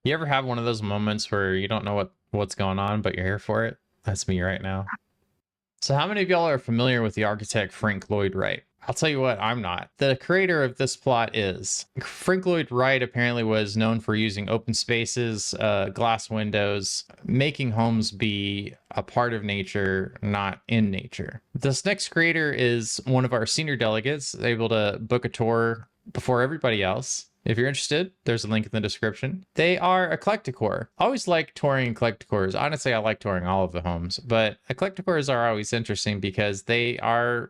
You ever have one of those moments where you don't know what's going on, but you're here for it? That's me right now. So how many of y'all are familiar with the architect Frank Lloyd Wright? I'll tell you what, I'm not. The creator of this plot is. Frank Lloyd Wright apparently was known for using open spaces, glass windows, making homes be a part of nature, not in nature. This next creator is one of our senior delegates, able to book a tour before everybody else. If you're interested, there's a link in the description. They are eclecticor. I always like touring eclecticors. Honestly, I like touring all of the homes, but eclecticors are always interesting because they're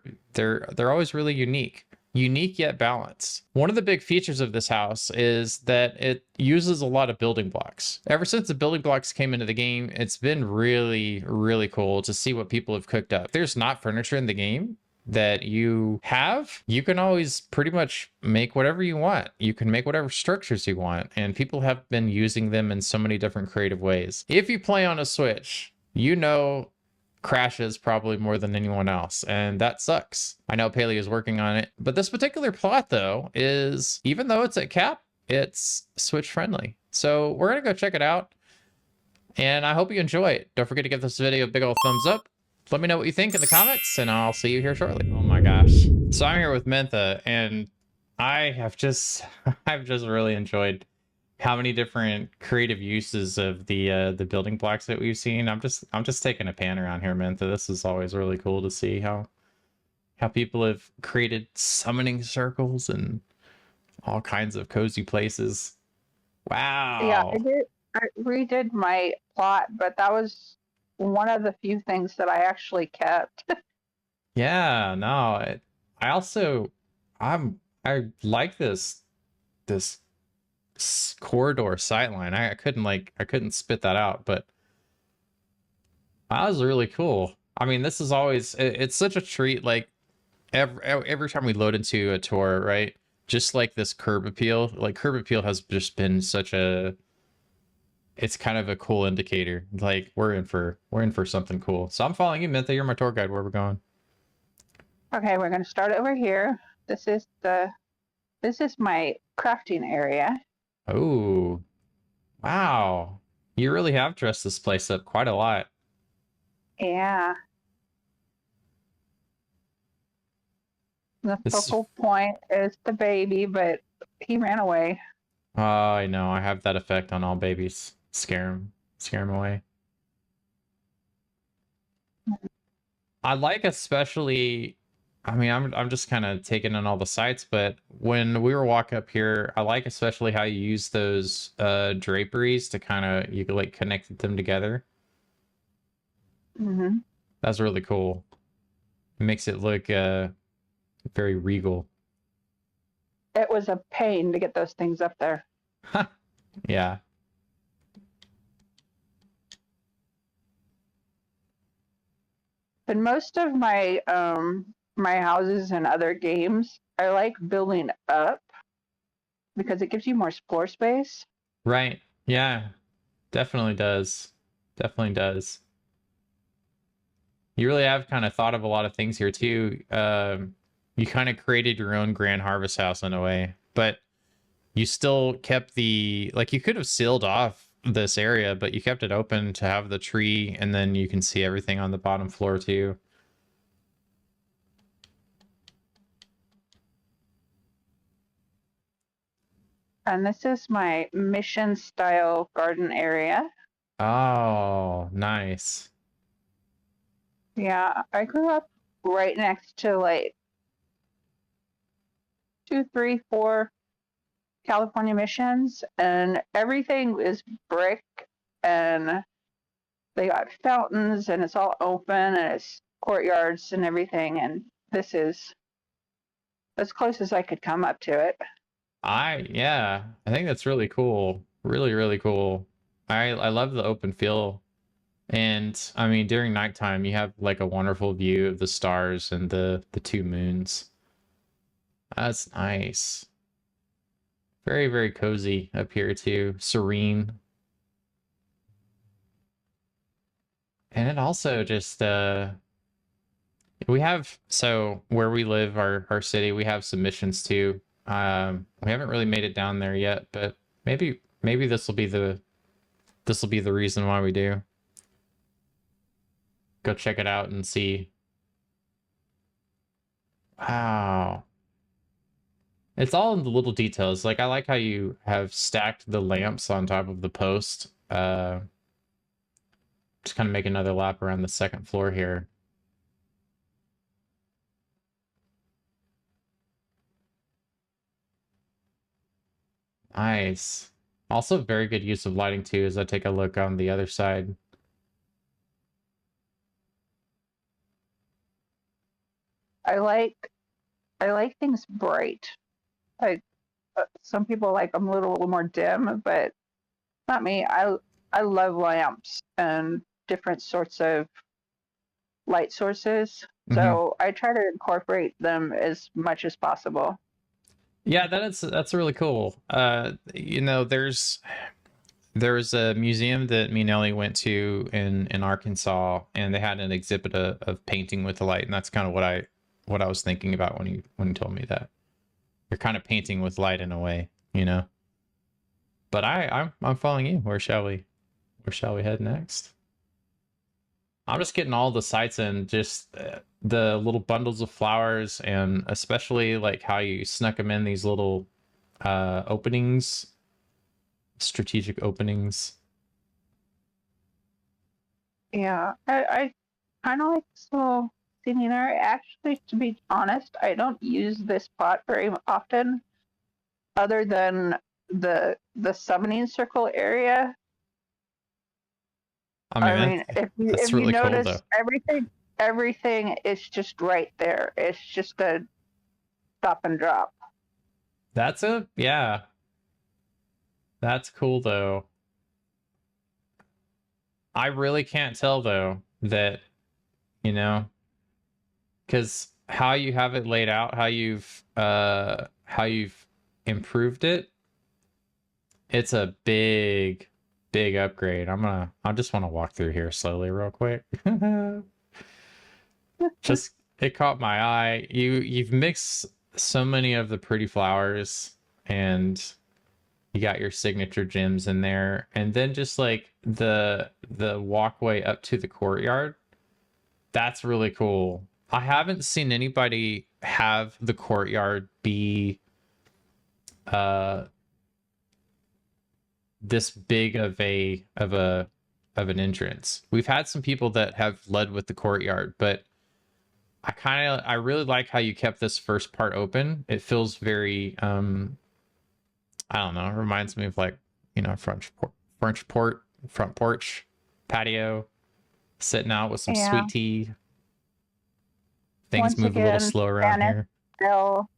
always really unique. Unique yet balanced. One of the big features of this house is that it uses a lot of building blocks. Ever since the building blocks came into the game, it's been really, really cool to see what people have cooked up. If there's not furniture in the game that you have, you can always pretty much make whatever you want. You can make whatever structures you want, and people have been using them in so many different creative ways. If you play on a Switch, you know crashes probably more than anyone else, and that sucks. I know Palia is working on it, but this particular plot though is, even though it's at cap, it's Switch friendly. So we're gonna go check it out, and I hope you enjoy it. Don't forget to give this video a big old thumbs up. Let me know what you think in the comments, and I'll see you here shortly. Oh my gosh. So I'm here with Mentha, and I have just, I've just really enjoyed how many different creative uses of the building blocks that we've seen. I'm just taking a pan around here, Mentha. This is always really cool to see how people have created summoning circles and all kinds of cozy places. Wow. Yeah, I redid my plot, but that was one of the few things that I actually kept. Yeah, no, I also, I like this corridor sightline. I couldn't spit that out, but that was really cool. I mean, this is always, it's such a treat. Like every time we load into a tour, right? Just like this curb appeal, like curb appeal has just been such a, it's kind of a cool indicator. Like we're in for something cool. So I'm following you, Mintha. You're my tour guide. Where we're going? Okay, we're going to start over here. This is my crafting area. Oh, wow. You really have dressed this place up quite a lot. Yeah. The This is, focal point is the baby, but he ran away. oh, I know. I have that effect on all babies. Scare them away. I like especially, I mean, I'm just kind of taking in all the sights, but when we were walking up here, I like especially how you use those draperies to kind of, you could like connect them together. Mm-hmm. That's really cool. It makes it look very regal. It was a pain to get those things up there. Yeah. But most of my my houses and other games, I like building up because it gives you more floor space. Right. Yeah. Definitely does. Definitely does. You really have kind of thought of a lot of things here too. You kind of created your own grand harvest house in a way, but you still kept the, like you could have sealed off this area, but you kept it open to have the tree, and then you can see everything on the bottom floor too. And this is my mission style garden area. Oh, nice. Yeah, I grew up right next to like 2, 3, 4 California missions, and everything is brick, and they got fountains, and it's all open, and it's courtyards and everything. And this is as close as I could come up to it. Yeah, I think that's really cool. Really, really cool. I love the open feel. And I mean, during nighttime, you have like a wonderful view of the stars and the two moons. That's nice. Very, very cozy up here too. Serene. And it also just we have, so where we live, our city, we have some missions too. We haven't really made it down there yet, but maybe this will be this will be the reason why we do. Go check it out and see. Wow. It's all in the little details. Like, I like how you have stacked the lamps on top of the post. Just kind of make another lap around the second floor here. Nice. Also, very good use of lighting too, as I take a look on the other side. I like things bright. Like some people like them a little more dim, but not me. I love lamps and different sorts of light sources. So I try to incorporate them as much as possible. Yeah, that's really cool. You know, there's a museum that me and Ellie went to in Arkansas, and they had an exhibit of painting with the light, and that's kind of what I was thinking about when you told me that. You're kind of painting with light in a way, you know. But I'm following you. Where shall we head next? I'm just getting all the sights in, just the little bundles of flowers, and especially like how you snuck them in these little openings, strategic openings. Yeah, I kind of like this little scenery. Actually, to be honest, I don't use this pot very often, other than the summoning circle area. I mean, that's if you really cool though. notice, everything is just right there. It's just a stop and drop. Yeah. That's cool though. I really can't tell though that, you know, because how you have it laid out, how you've improved it, it's a big upgrade. I just want to walk through here slowly real quick. Just it caught my eye. You've mixed so many of the pretty flowers, and you got your signature gems in there, and then just like the walkway up to the courtyard. That's really cool. I haven't seen anybody have the courtyard be this big of an entrance. We've had some people that have led with the courtyard, but I really like how you kept this first part open. It feels very I don't know, it reminds me of like, you know, front porch patio, sitting out with some Yeah. sweet tea. Things Once move a little again, slow around here. still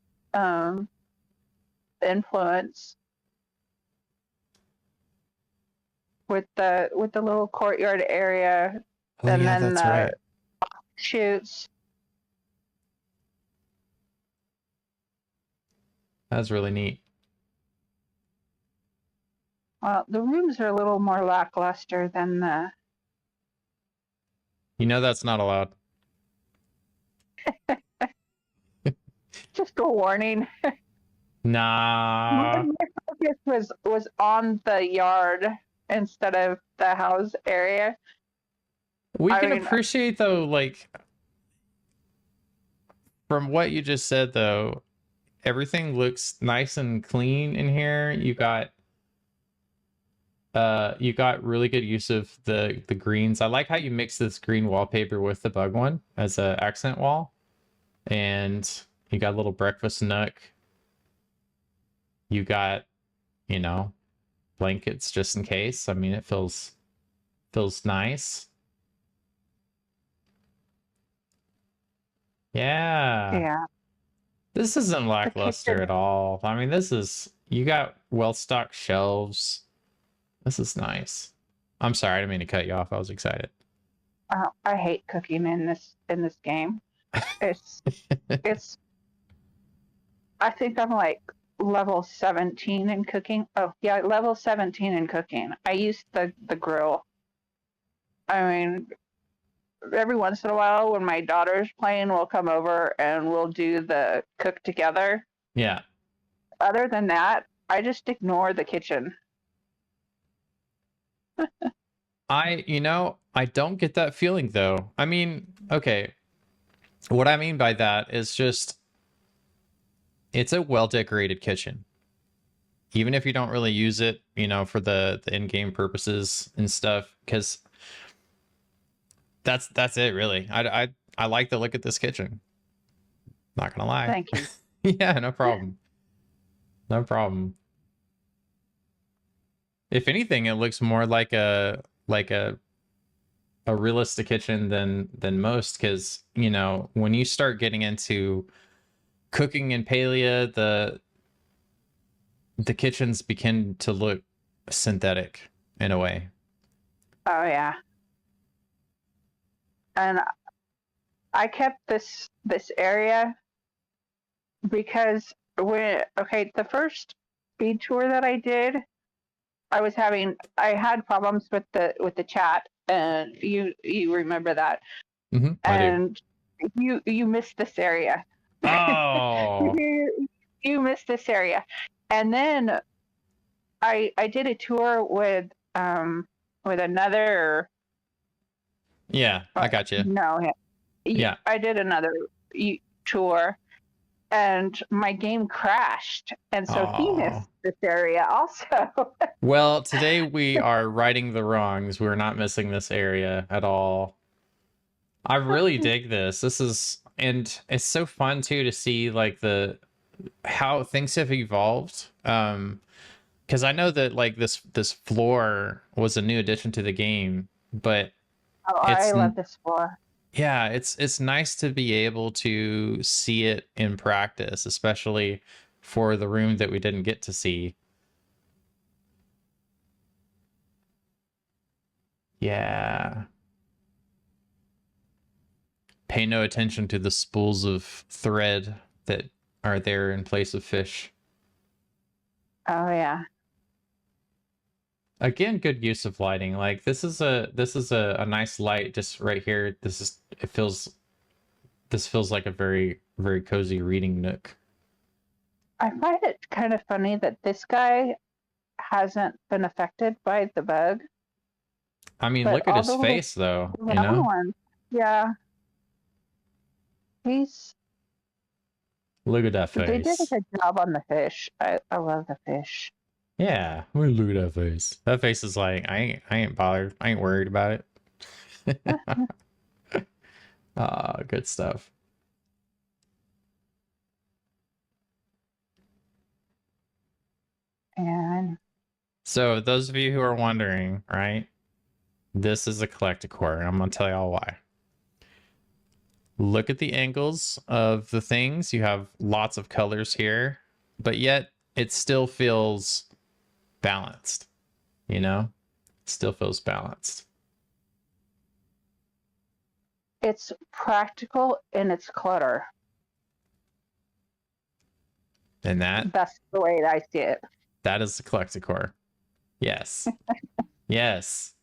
influence with the little courtyard area, Oh and yeah, then that's right. shoots. That's really neat. Well, the rooms are a little more lackluster than the. You know that's not allowed. Just a warning. Nah. My focus was on the yard instead of the house area. We can appreciate though, like from what you just said though, everything looks nice and clean in here. You got really good use of the greens. I like how you mix this green wallpaper with the bug one as an accent wall. And you got a little breakfast nook. You got, you know, blankets just in case. I mean, it feels nice. Yeah. This isn't lackluster at all. I mean, you got well-stocked shelves. This is nice. I'm sorry, I didn't mean to cut you off. I was excited. I hate cooking in this game. It's I think I'm like level 17 in cooking. Oh yeah, level 17 in cooking. I use the grill. I mean, every once in a while when my daughter's playing, we'll come over and we'll do the cook together. Yeah. Other than that, I just ignore the kitchen. I don't get that feeling though. I mean, okay, what I mean by that is just it's a well decorated kitchen. Even if you don't really use it, for the in-game purposes and stuff, because that's it really. I like the look at this kitchen. Not gonna lie. Thank you. Yeah, no problem. No problem. If anything, it looks more like a realistic kitchen than most, because when you start getting into cooking in Palia, the kitchens begin to look synthetic in a way. Oh yeah. And I kept this area because the first speed tour that I did, I had problems with the chat, and you remember that. I do. And you missed this area. Oh. You missed this area. And then I did a tour with another. Yeah, I got you. No, Yeah. I did another tour, and my game crashed, and so he missed this area also. Well, today we are righting the wrongs. We're not missing this area at all. I really dig this. And it's so fun too to see like how things have evolved. Because I know that like this floor was a new addition to the game, but I love this floor. Yeah, it's nice to be able to see it in practice, especially for the room that we didn't get to see. Yeah. Pay no attention to the spools of thread that are there in place of fish. Oh yeah. Again, good use of lighting. Like this is a nice light just right here. This feels like a very, very cozy reading nook. I find it kind of funny that this guy hasn't been affected by the bug. I mean, look at his face though, you know? Yeah. Look at that face. They did a good job on the fish. I love the fish. Yeah, look at that face. That face is like, I ain't bothered. I ain't worried about it. Good stuff. And so those of you who are wondering, right? This is a collecticore, and I'm gonna tell y'all why. Look at the angles of the things. You have lots of colors here, but yet it still feels balanced, still feels balanced. It's practical in its clutter. And that's the way I see it. That is the collecticore. Yes. Yes.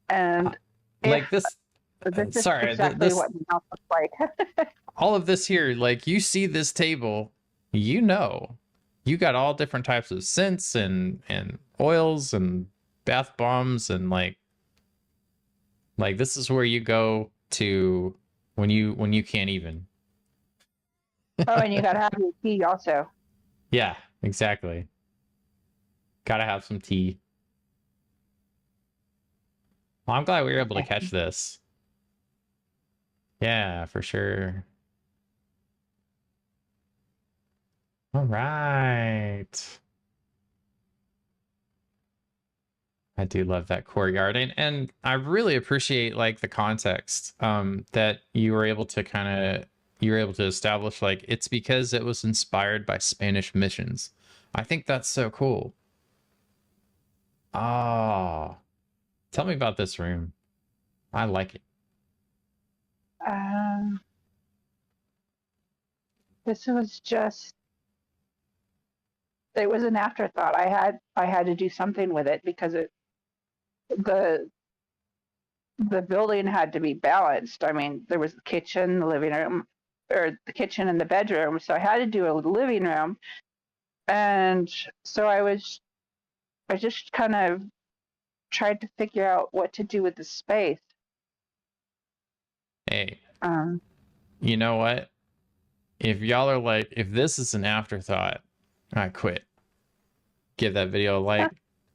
And like this sorry, exactly what my house looks like. All of this here, like you see this table, you got all different types of scents and oils and bath bombs, and like this is where you go to when you can't even. Oh, and you gotta have your tea also. Yeah, exactly. Gotta have some tea. Well, I'm glad we were able to catch this. Yeah, for sure. All right. I do love that courtyard, and I really appreciate like the context that you were able to establish. Like it's because it was inspired by Spanish missions. I think that's so cool. Oh, tell me about this room. I like it. This was it was an afterthought. I had to do something with it because the building had to be balanced. I mean, there was the kitchen, the living room, or the kitchen and the bedroom. So I had to do a living room, And so I just kind of tried to figure out what to do with the space. Hey, Um, you know what? If y'all are like, if this is an afterthought, I quit. Give that video a like.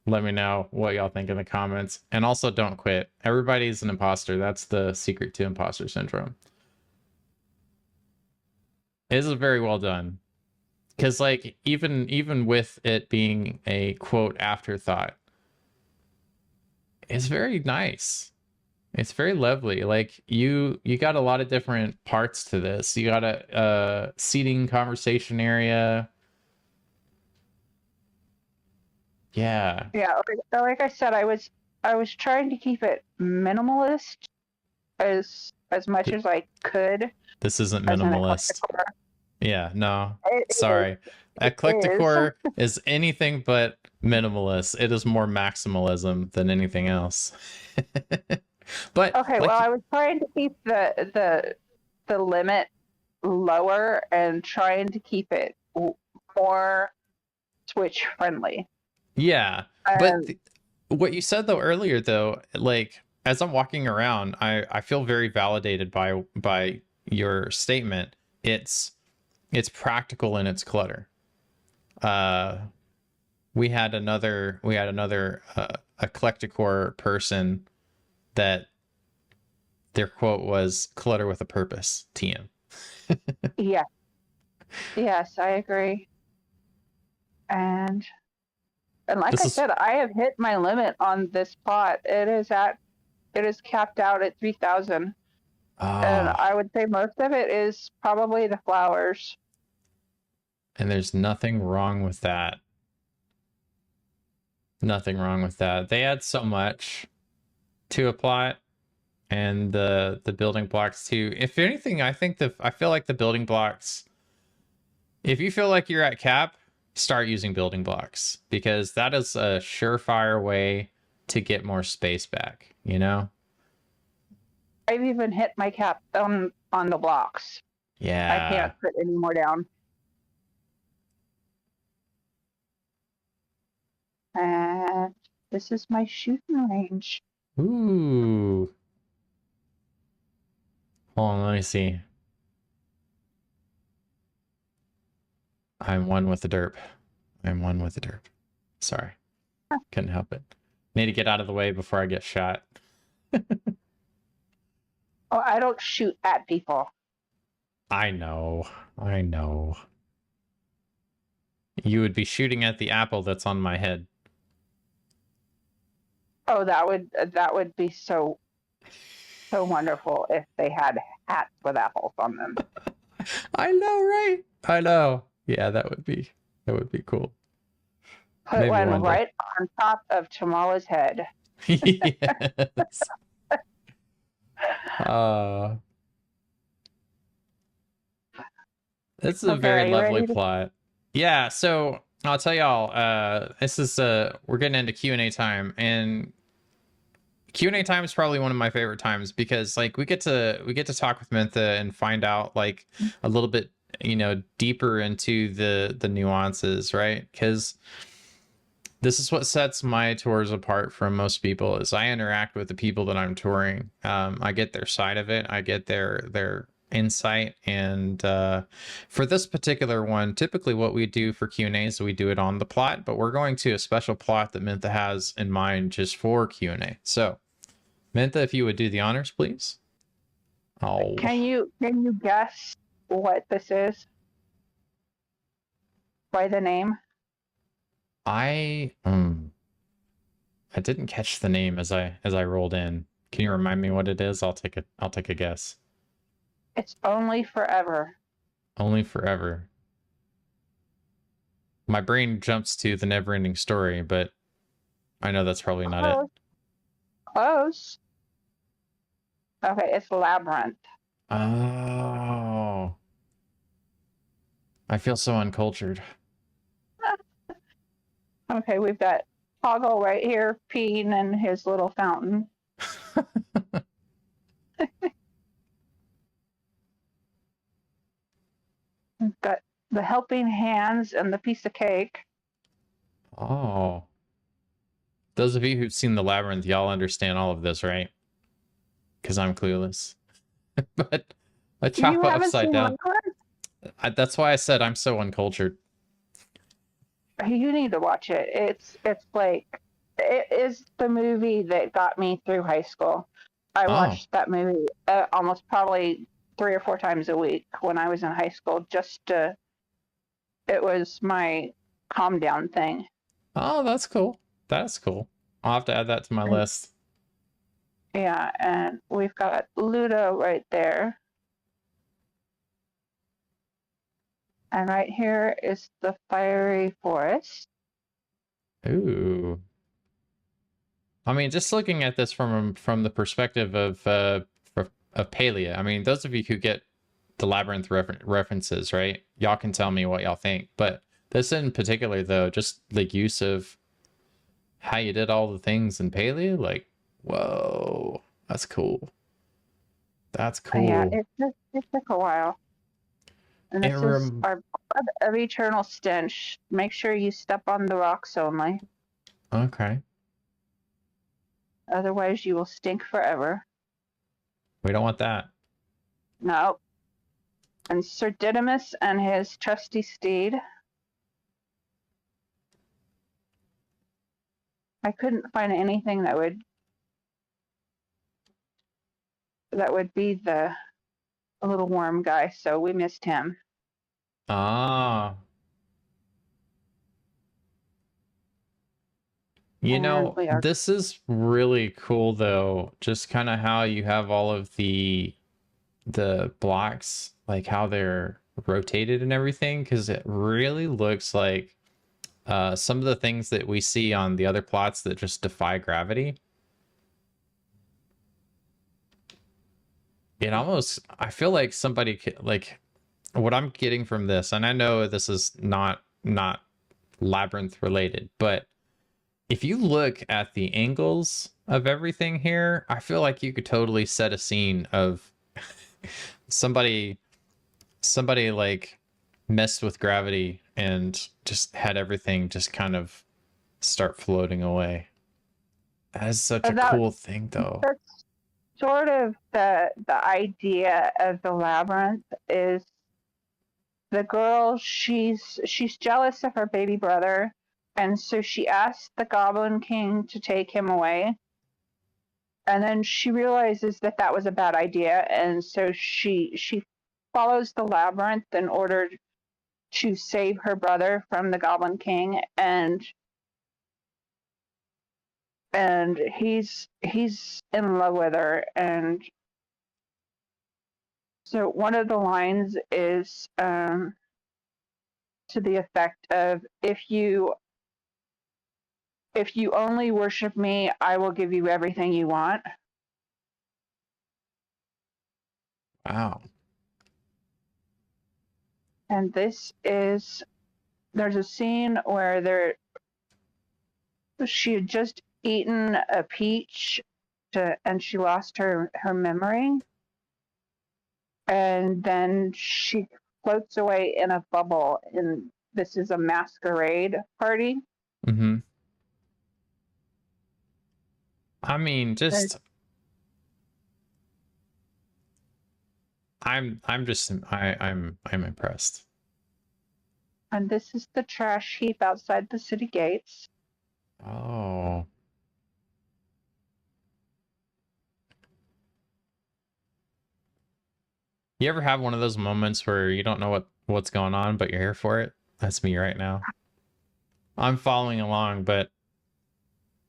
Let me know what y'all think in the comments. And also don't quit. Everybody's an imposter. That's the secret to imposter syndrome. This is very well done. Because like even with it being a quote afterthought, it's very nice. It's very lovely. Like you got a lot of different parts to this. You got a seating conversation area. Yeah. yeah, like I said, I was trying to keep it minimalist as much as I could This isn't as an eclectic minimalist. horror. Yeah, no. It Sorry. is. Eclecticore is anything but minimalist. It is more maximalism than anything else. But Okay, well, like I was trying to keep the limit lower and trying to keep it more Switch friendly. yeah, but Um, what you said though earlier though, like as I'm walking around, I feel very validated by your statement. It's practical in its clutter. Uh we had another eclecticore person that their quote was clutter with a purpose. TM. yeah, yes, I agree. And like This I is said, I have hit my limit on this pot. It is capped out at 3,000, and ah, I would say most of it is probably the flowers. and there's nothing wrong with that. Nothing wrong with that. They add so much to a plot and the building blocks too. If anything, I feel like the building blocks, if you feel like you're at cap, start using building blocks because that is a surefire way to get more space back, you know? I've even hit my cap on the blocks. I Yeah. can't put any more down. And this is my shooting range. Ooh. Hold on, let me see. I'm one with the derp. I'm one with the derp. Sorry. Couldn't help it. Need to get out of the way before I get shot. Oh, I don't shoot at people. I know. I know. You would be shooting at the apple that's on my head. Oh, that would be so wonderful if they had hats with apples on them. I know, right? I know. Yeah, that would be cool. Put Maybe one one day. right on top of Tamala's head. Yes. Uh, this is a Okay, very are you lovely ready to? plot. Yeah, so I'll tell y'all, this is we're getting into Q&A time, and Q&A time is probably one of my favorite times because like we get to talk with Mintha and find out like a little bit, deeper into the nuances, right? Because this is what sets my tours apart from most people is I interact with the people that I'm touring. I get their side of it. I get their insight. And for this particular one, typically what we do for Q&A is we do it on the plot, but we're going to a special plot that Mintha has in mind just for Q&A. So Mintha, if you would do the honors, please. Oh, Can you guess what this is by the name? I I didn't catch the name as I rolled in. Can you remind me what it is? I'll take a guess. It's Only Forever. Only forever. My brain jumps to the never-ending story, but I know that's probably not it. Close. Close. Okay, it's Labyrinth. Oh, I feel so uncultured. Okay, we've got Toggle right here peeing in his little fountain. We've got the helping hands and the piece of cake. Oh. Those of you who've seen The Labyrinth, y'all understand all of this, right? Because I'm clueless. But a You chop haven't upside seen down. Labyrinth? That's why I said I'm so uncultured. You need to watch it. It's like it is the movie that got me through high school. I Oh. watched that movie almost probably 3 or 4 times a week when I was in high school. It was my calm down thing. Oh, that's cool. That's cool. I'll have to add that to my list. Yeah, and we've got Ludo right there. And right here is the fiery forest. Ooh. I mean, just looking at this from the perspective of Palia. I mean, those of you who get the Labyrinth references, right? Y'all can tell me what y'all think. But this in particular, though, just the use of how you did all the things in Palia, like, whoa, that's cool. That's Yeah, cool. it took a while. And It this is our blood of eternal stench. Make sure you step on the rocks only. Okay. Otherwise, you will stink forever. We don't want that. No. And Sir Didymus and his trusty steed. I couldn't find anything that would be the little worm guy, so we missed him. Ah. You And know, we are this is really cool though, just kind of how you have all of the blocks, like how they're rotated and everything, because it really looks like some of the things that we see on the other plots that just defy gravity. It almost, I feel like somebody like what I'm getting from this, and I know this is not Labyrinth related, but if you look at the angles of everything here, I feel like you could totally set a scene of somebody like messed with gravity and just had everything just kind of start floating away. That is such a that cool thing though. that's sort of the idea of the labyrinth is the girl she's jealous of her baby brother, and so she asks the Goblin King to take him away, and then she realizes that that was a bad idea, and so she follows the labyrinth in order to save her brother from the Goblin King, and he's in love with her. And so one of the lines is to the effect of, if you only worship me, I will give you everything you want. Wow. And there's a scene where she had just eaten a peach and she lost her memory. And then she floats away in a bubble. And this is a masquerade party. Mm-hmm. I mean, And just I'm impressed. and this is the trash heap outside the city gates. Oh. You ever have one of those moments where you don't know what's going on, but you're here for it? That's me right now. I'm following along, but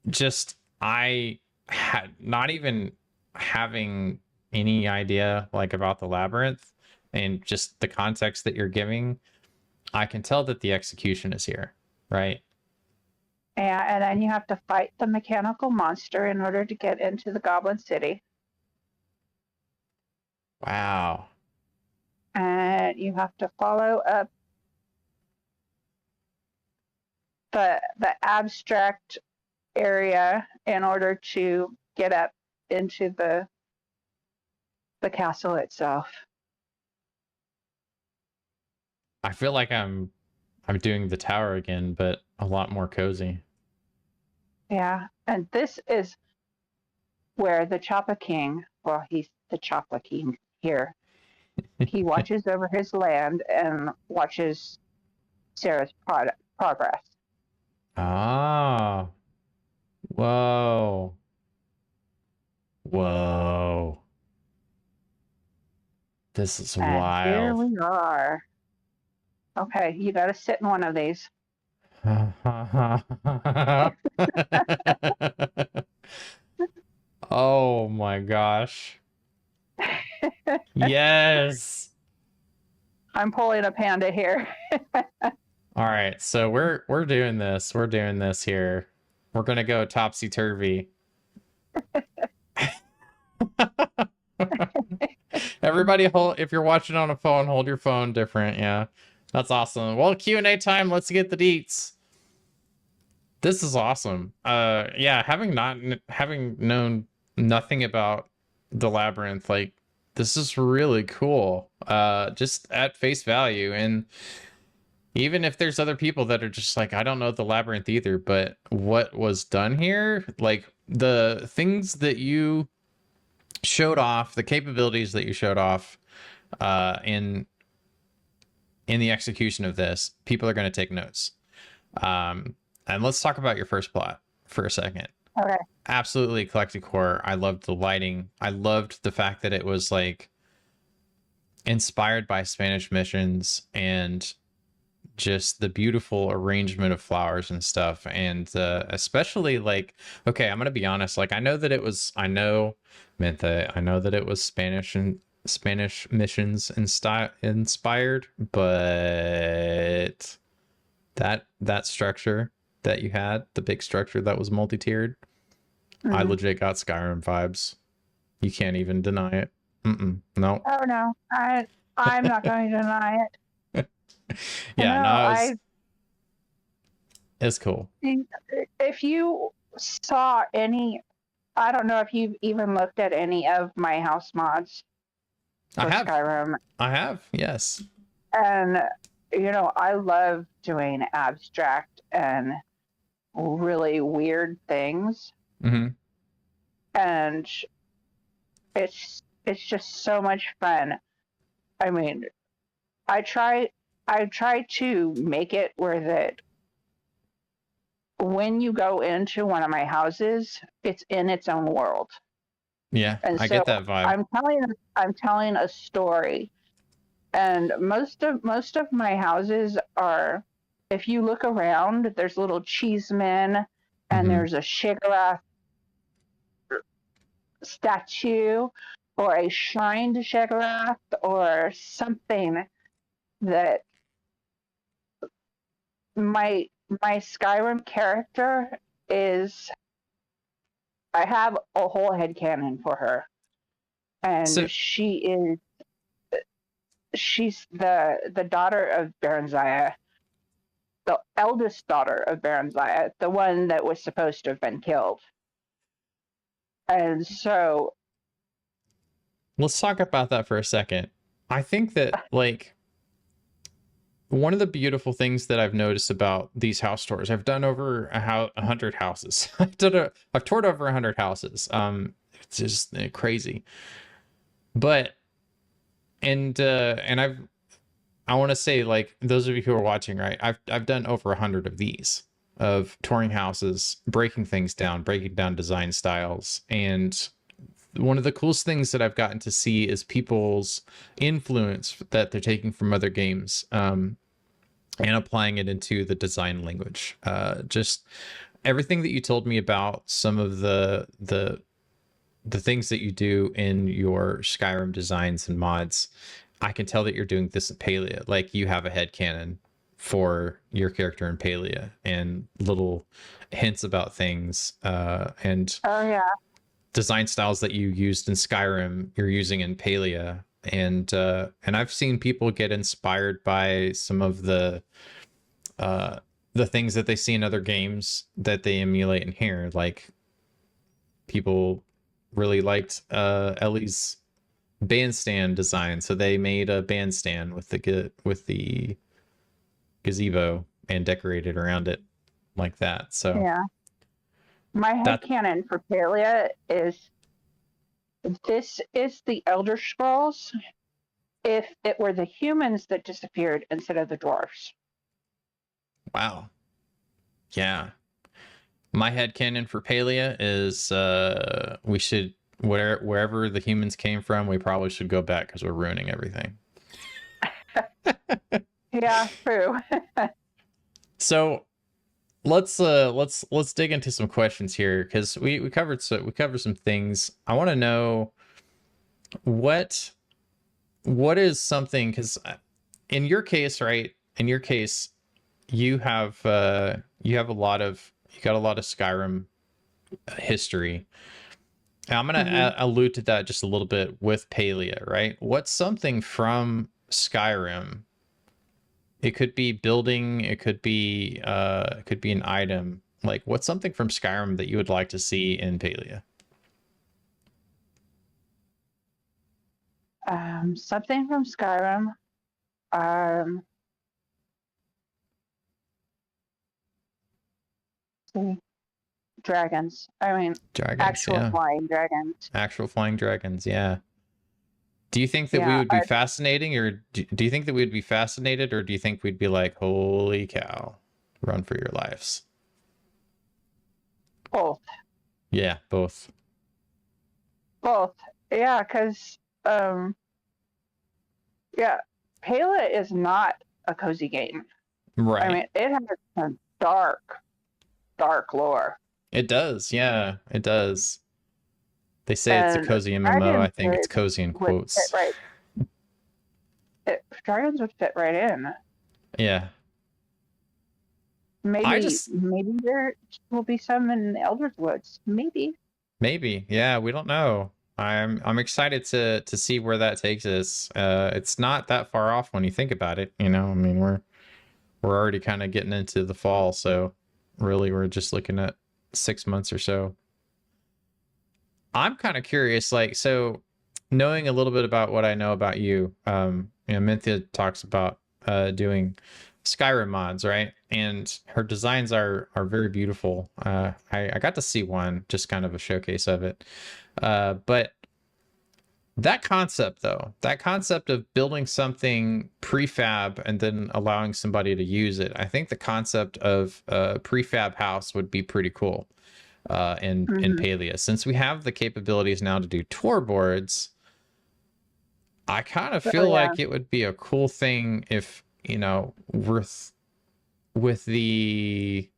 just I had not even having any idea like about the labyrinth and just the context that you're giving, I can tell that the execution is here, right? And then you have to fight the mechanical monster in order to get into the Goblin City. Wow. And you have to follow up the abstract area in order to get up into the castle itself. I feel like I'm doing the tower again, but a lot more cozy. Yeah. And this is where the Choppa King, well, he's the Choppa King here. He watches over his land and watches Sarah's progress. Ah, whoa, whoa. This is And here wild. we are. Okay, you got to sit in one of these. Oh my gosh. Yes. I'm pulling a panda here. All right, so we're doing this. We're doing this here. We're gonna go topsy turvy. Everybody hold, if you're watching on a phone, hold your phone different. Yeah. That's awesome. Well, Q&A time. Let's get the deets. This is awesome. Yeah, having known nothing about the labyrinth, like this is really cool. Just at face value, and even if there's other people that are just like, I don't know the labyrinth either, but what was done here, like the things that you showed off, the capabilities that you showed off, in the execution of this, people are going to take notes. And let's talk about your first plot for a second. Okay. Absolutely eclectic horror. I loved the lighting. I loved the fact that it was like inspired by Spanish missions and just the beautiful arrangement of flowers and stuff. And especially like, okay, I'm gonna be honest. Like, I know that it was, I know, Mentha, I know that it was Spanish and Spanish missions inspired, but that structure that you had, the big structure that was multi-tiered, I legit got Skyrim vibes. You can't even deny it. No. Oh no, I'm not going to deny it. Yeah, No, no, it's cool. if you saw any, I don't know if you've even looked at any of my house mods for Skyrim. I have, yes. And I love doing abstract and really weird things. Mm-hmm. And it's just so much fun. I mean, I try to make it where that when you go into one of my houses, it's in its own world. Yeah, And I so get that vibe. I'm telling a story. And most of my houses are, if you look around, there's little cheesemen and there's a Shigarath statue or a shrine to Shigarath or something that my Skyrim character is. I have a whole headcanon for her. And So, she's the daughter of Baranziah, the eldest daughter of Baranziah, the one that was supposed to have been killed. And so let's talk about that for a second. I think that, like, one of the beautiful things that I've noticed about these house tours, I've done over 100 houses. I've toured over 100 houses. It's just crazy. But I want to say, like, those of you who are watching, right? I've done over 100 of these, of touring houses, breaking things down, breaking down design styles, and one of the coolest things that I've gotten to see is people's influence that they're taking from other games, and applying it into the design language. Just everything that you told me about some of the things that you do in your Skyrim designs and mods, I can tell that you're doing this in Palia. Like, you have a headcanon for your character in Palia and little hints about things, and oh yeah, design styles that you used in Skyrim, you're using in Palia. And I've seen people get inspired by some of the things that they see in other games that they emulate in here. Like, people really liked Ellie's bandstand design, so they made a bandstand with the gazebo and decorated around it like that. So Yeah. My that headcanon for Palia is this is the Elder Scrolls if it were the humans that disappeared instead of the dwarves. wow. Yeah. My headcanon for Palia is we should wherever the humans came from, we probably should go back because we're ruining everything. Yeah, true. So let's dig into some questions here because we covered some things. I want to know what is something, because in your case, right? In your case, you have a lot of Skyrim history. I'm gonna Hmm. allude to that just a little bit with Palia, right? What's something from Skyrim? It could be building, it could be an item. Like, what's something from Skyrim that you would like to see in Palia? Something from Skyrim. Um, see, dragons. I mean, Dragons, actual yeah. flying dragons. Actual flying dragons, yeah. Do you think that we Yeah, would be fascinating, or do you think that we'd be fascinated, or do you think we'd be like, holy cow, run for your lives? both. Yeah, both. Both. Yeah, because, yeah, Palia is not a cozy game. I Right. mean, it has some dark, dark lore. It does. Yeah, it does. They say it's a And cozy MMO. I dragons think it's cozy in would fit quotes. right. Dragons would fit right in. Yeah. I Maybe, just maybe there will be some in Elder's Woods. Maybe. maybe. Yeah, we don't know. I'm excited to see where that takes us. It's not that far off when you think about it, you know. I mean, we're already kind of getting into the fall, so really we're just looking at 6 months or so. I'm kind of curious, like, so knowing a little bit about what I know about you, Minthia talks about doing Skyrim mods, right? And her designs are very beautiful. I got to see one, just kind of a showcase of it. But that concept, though, that concept of building something prefab and then allowing somebody to use it, I think the concept of a prefab house would be pretty cool in Hmm. Palia. Since we have the capabilities now to do tour boards, I kind of Oh feel yeah, like it would be a cool thing if, you know, with the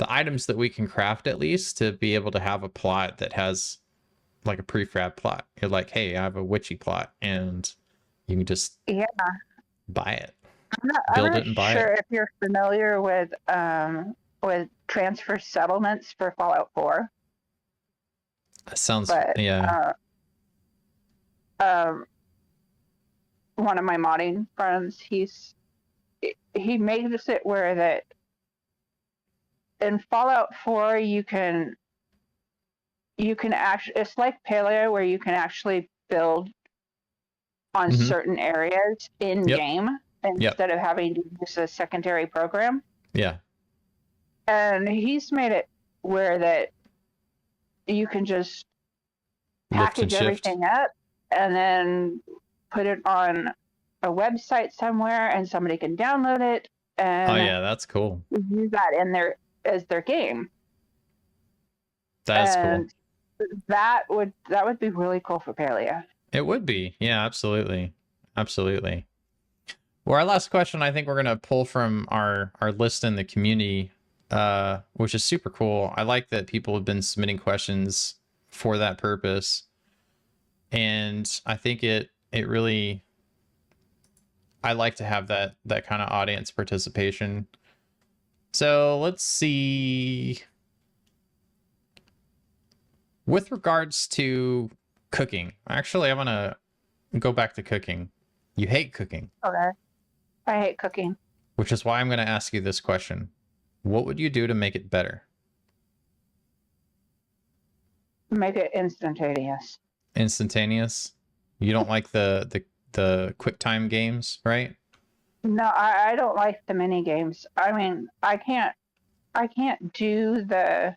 items that we can craft, at least to be able to have a plot that has like a prefab plot. You're like, hey, I have a witchy plot, and you can just yeah. buy it, I'm build not it, and buy it. sure if you're familiar with transfer settlements for Fallout 4, That sounds, but yeah. um, one of my modding friends, he makes it where that in Fallout 4 you can actually, it's like Paleo where you can actually build on Mm-hmm. certain areas in Yep. game Yep. instead of having to use a secondary program. Yeah. And he's made it where that you can just Lift and package shift. everything up and then put it on a website somewhere and somebody can download it Oh and yeah, that's cool. use that in their as their game. That is cool. And that would be really cool for Palia. It would be. Yeah, absolutely. Absolutely. Well, our last question, I think we're gonna pull from our list in the community, which is super cool. I like that people have been submitting questions for that purpose, and I think it really, I like to have that kind of audience participation. So let's see. With regards to cooking, actually, I want to go back to cooking. You hate cooking, Okay. I hate cooking. which is why I'm going to ask you this question. What would you do to make it better? Make it instantaneous. Instantaneous? You don't like the quick time games, right? No, I don't like the mini games. I mean, I can't do the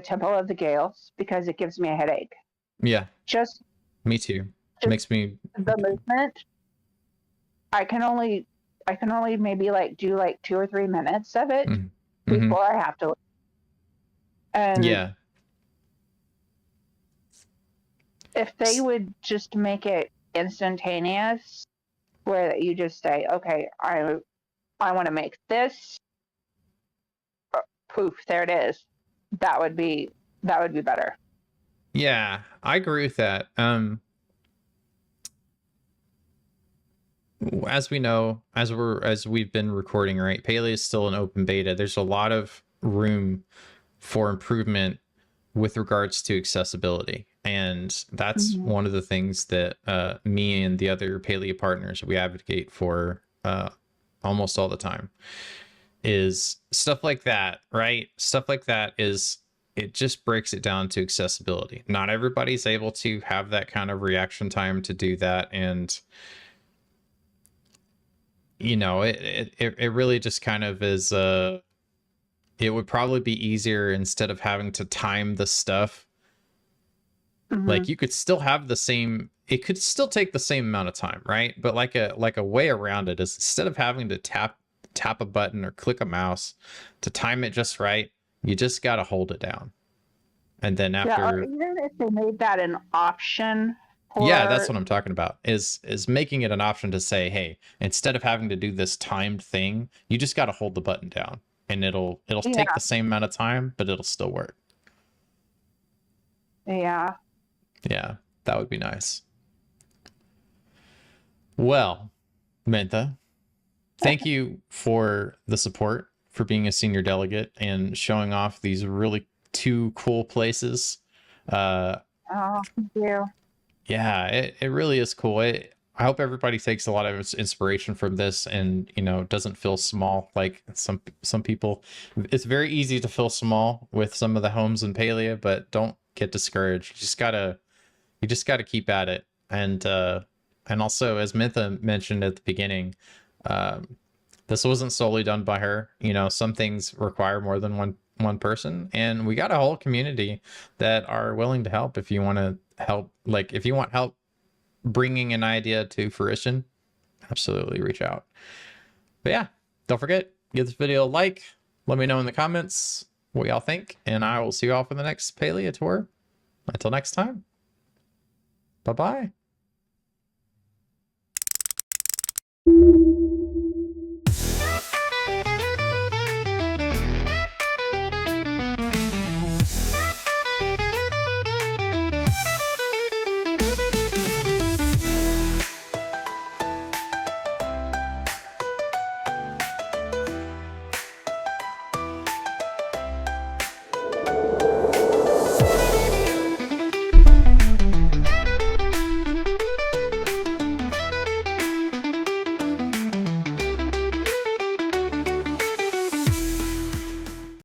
Temple of the Gales because it gives me a headache. Yeah, Just me too. just Makes me. the movement. I can only maybe like do like 2 or 3 minutes of it Mm-hmm. before I have to. And Yeah. if they would just make it instantaneous, where you just say, okay, I want to make this, poof, there it is. That would be better. Yeah, I agree with that. As we know, as we've been recording, right? Palia is still an open beta. There's a lot of room for improvement with regards to accessibility, and that's Mm-hmm. one of the things that me and the other Palia partners we advocate for almost all the time. Is stuff like that, right? Stuff like that is it just breaks it down to accessibility. Not everybody's able to have that kind of reaction time to do that, and you know, it really just kind of is it would probably be easier instead of having to time the stuff. Mm-hmm. Like you could still have the same it could still take the same amount of time, right? But like a way around it is instead of having to tap a button or click a mouse to time it just right, you just got to hold it down. And then Yeah, or after even if they made that an option yeah, that's for, what I'm talking about. Is making it an option to say, hey, instead of having to do this timed thing, you just got to hold the button down and it'll take yeah, the same amount of time, but it'll still work. yeah. Yeah, that would be nice. Well, Menta, thank you for the support, for being a senior delegate and showing off these really two cool places. Uh, Oh, thank you. yeah, it really is cool. I hope everybody takes a lot of inspiration from this and, you know, doesn't feel small like some people. It's very easy to feel small with some of the homes in Palia, but don't get discouraged. You just gotta keep at it. And also as Mintha mentioned at the beginning, um, this wasn't solely done by her. You know, some things require more than one person, and we got a whole community that are willing to help if you want to help. Like if you want help bringing an idea to fruition, absolutely reach out. But yeah, don't forget, give this video a like. Let me know in the comments what y'all think, and I will see you all for the next Palia tour. Until next time, bye bye.